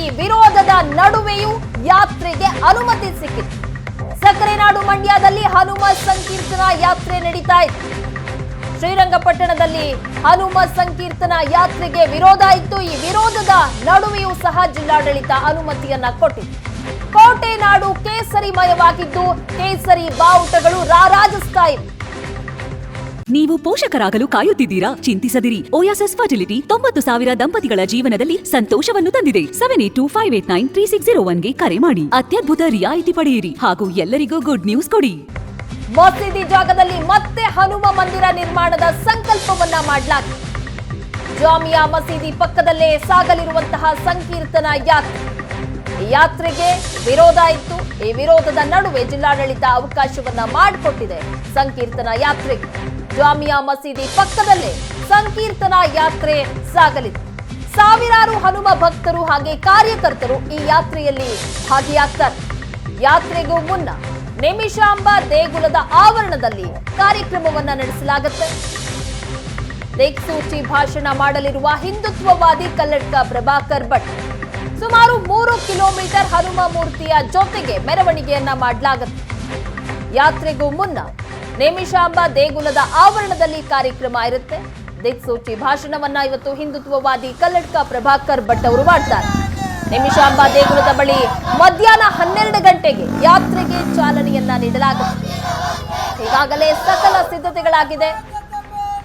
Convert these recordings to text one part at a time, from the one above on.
ಈ ವಿರೋಧದ ನಡುವೆಯೂ ಯಾತ್ರೆಗೆ ಅನುಮತಿ ಸಿಕ್ಕಿತು. ಸಕ್ಕರೆನಾಡು ಮಂಡ್ಯದಲ್ಲಿ ಹನುಮ ಸಂಕೀರ್ತನಾ ಯಾತ್ರೆ ನಡೀತಾ ಇದೆ. ಶ್ರೀರಂಗಪಟ್ಟಣದಲ್ಲಿ ಹನುಮ ಸಂಕೀರ್ತನಾ ಯಾತ್ರೆಗೆ ವಿರೋಧ ಇತ್ತು. ಈ ವಿರೋಧದ ನಡುವೆಯೂ ಸಹ ಜಿಲ್ಲಾಡಳಿತ ಅನುಮತಿಯನ್ನ ಕೊಟ್ಟಿದೆ. ಕೋಟೆ ನಾಡು ಕೇಸರಿಮಯವಾಗಿದ್ದು ಕೇಸರಿ ಬಾವುಟಗಳು ರಾರಾಜಿಸ್ತಾ ಇವೆ. ನೀವು ಪೋಷಕರಾಗಲು ಕಾಯುತ್ತಿದ್ದೀರಾ? ಚಿಂತಿಸದಿರಿ. ಓಯಾಸಿಸ್ ಫರ್ಟಿಲಿಟಿ 90,000 ದಂಪತಿಗಳ ಜೀವನದಲ್ಲಿ ಸಂತೋಷವನ್ನು ತಂದಿದೆ. 7825893601ಗೆ ಕರೆ ಮಾಡಿ. ಅತ್ಯದ್ಭುತ ರಿಯಾಯಿತಿ ಪಡೆಯಿರಿ ಹಾಗೂ ಎಲ್ಲರಿಗೂ ಗುಡ್ ನ್ಯೂಸ್ ಕೊಡಿ. ಮಸೀದಿ ಜಾಗದಲ್ಲಿ ಮತ್ತೆ ಹನುಮ ಮಂದಿರ ನಿರ್ಮಾಣದ ಸಂಕಲ್ಪವನ್ನ ಮಾಡಲಾಗಿದೆ. ಜಾಮಿಯಾ ಮಸೀದಿ ಪಕ್ಕದಲ್ಲೇ ಸಾಗಲಿರುವಂತಹ ಸಂಕೀರ್ತನಾ ಯಾತ್ರೆ. ಈ ಯಾತ್ರೆಗೆ ವಿರೋಧ ಇತ್ತು. ಈ ವಿರೋಧದ ನಡುವೆ ಜಿಲ್ಲಾಡಳಿತ ಅವಕಾಶವನ್ನ ಮಾಡಿಕೊಟ್ಟಿದೆ ಸಂಕೀರ್ತನಾ ಯಾತ್ರೆಗೆ. ಜಾಮಿಯಾ ಮಸೀದಿ ಪಕ್ಕದಲ್ಲೇ ಸಂಕೀರ್ತನಾ ಯಾತ್ರೆ ಸಾಗಲಿದೆ. ಸಾವಿರಾರು ಹನುಮ ಭಕ್ತರು ಹಾಗೆ ಕಾರ್ಯಕರ್ತರು ಈ ಯಾತ್ರೆಯಲ್ಲಿ ಭಾಗಿಯಾಗ್ತಾರೆ. ಯಾತ್ರೆಗೂ ಮುನ್ನ ನಿಮಿಷಾಂಬ ದೇಗುಲದ ಆವರಣದಲ್ಲಿ ಕಾರ್ಯಕ್ರಮವನ್ನ ನಡೆಸಲಾಗುತ್ತೆ. ದಿಕ್ಸೂಚಿ ಭಾಷಣ ಮಾಡಲಿರುವ ಹಿಂದುತ್ವವಾದಿ ಕಲ್ಲಡ್ಕ ಪ್ರಭಾಕರ್ ಭಟ್. ಸುಮಾರು 3 ಕಿಲೋಮೀಟರ್ ಹನುಮ ಮೂರ್ತಿಯ ಜೊತೆಗೆ ಮೆರವಣಿಗೆಯನ್ನ ಮಾಡಲಾಗುತ್ತೆ. ಯಾತ್ರೆಗೂ ಮುನ್ನ ನೇಮಿಷಾಂಬ ದೇಗುಲದ ಆವರಣದಲ್ಲಿ ಕಾರ್ಯಕ್ರಮ ಇರುತ್ತೆ. ದಿಕ್ಸೂಚಿ ಭಾಷಣವನ್ನ ಇವತ್ತು ಹಿಂದುತ್ವವಾದಿ ಕಲ್ಲಡ್ಕ ಪ್ರಭಾಕರ್ ಭಟ್ ಅವರು ಮಾಡ್ತಾರೆ. ನೇಮಿಷಾಂಬ ದೇಗುಲದ ಬಳಿ ಮಧ್ಯಾಹ್ನ 12 ಗಂಟೆಗೆ ಯಾತ್ರೆಗೆ ಚಾಲನೆಯನ್ನ ನೀಡಲಾಗುತ್ತೆ. ಈಗಾಗಲೇ ಸಕಲ ಸಿದ್ಧತೆಗಳಾಗಿದೆ.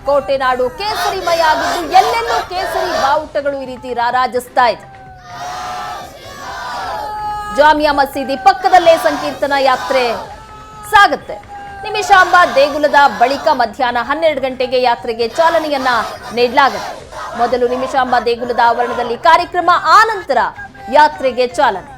ಕೋಟೆನಾಡು ಕೇಸರಿಮಯ ಆಗಿದ್ದು ಎಲ್ಲೆಲ್ಲೂ ಕೇಸರಿ ಬಾವುಟಗಳು ಈ ರೀತಿ ರಾರಾಜಿಸ್ತಾ ಇದೆ. ಜಾಮಿಯಾ ಮಸೀದಿ ಪಕ್ಕದಲ್ಲೇ ಸಂಕೀರ್ತನಾ ಯಾತ್ರೆ ಸಾಗುತ್ತೆ. ನಿಮಿಷಾಂಬ ದೇಗುಲದ ಬಳಿಕ ಮಧ್ಯಾಹ್ನ 12 ಗಂಟೆಗೆ ಯಾತ್ರೆಗೆ ಚಾಲನೆಯನ್ನ ನೀಡಲಾಗುತ್ತೆ. ಮೊದಲು ನಿಮಿಷಾಂಬ ದೇಗುಲದ ಆವರಣದಲ್ಲಿ ಕಾರ್ಯಕ್ರಮ, ಆನಂತರ ಯಾತ್ರೆಗೆ ಚಾಲನೆ.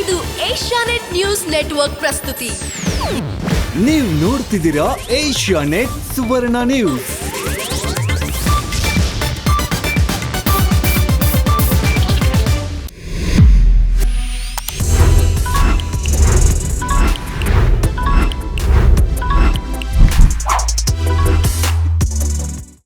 ಇದು ಏಷ್ಯಾನೆಟ್ ನ್ಯೂಸ್ ನೆಟ್ವರ್ಕ್ ಪ್ರಸ್ತುತಿ. ನೀವು ನೋಡ್ತಿದ್ದೀರಾ ಏಷ್ಯಾನೆಟ್ ಸುವರ್ಣ ನ್ಯೂಸ್.